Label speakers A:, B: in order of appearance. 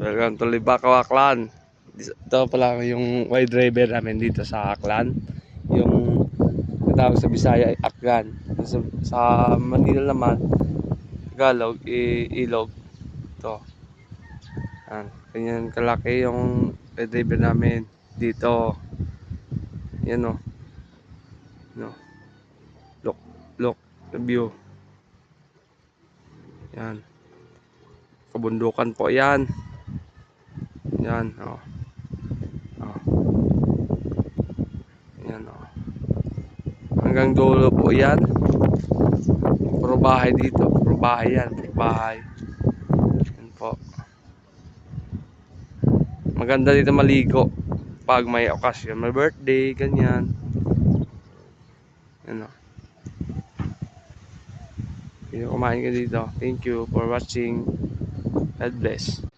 A: Welcome to Libakaw, Aklan. Ito pala yung wide driver namin dito sa Aklan. Yung natawag sa Bisaya ay Aklan. Sa Manila naman, Tagalog, Ilog. Ito. Yan. Ganyan kalaki yung wide driver namin dito. Yan o. No. Look. The view. Yan. Kabundukan po yan. Yan, oh. Yan, oh. Hanggang dulo po yan. Puro bahay dito. Puro bahay yan. Puro bahay. Yan po. Maganda dito maligo. Pag may okasyon. May birthday, ganyan. Yan, oh. Kumain ka dito. Thank you for watching. God bless.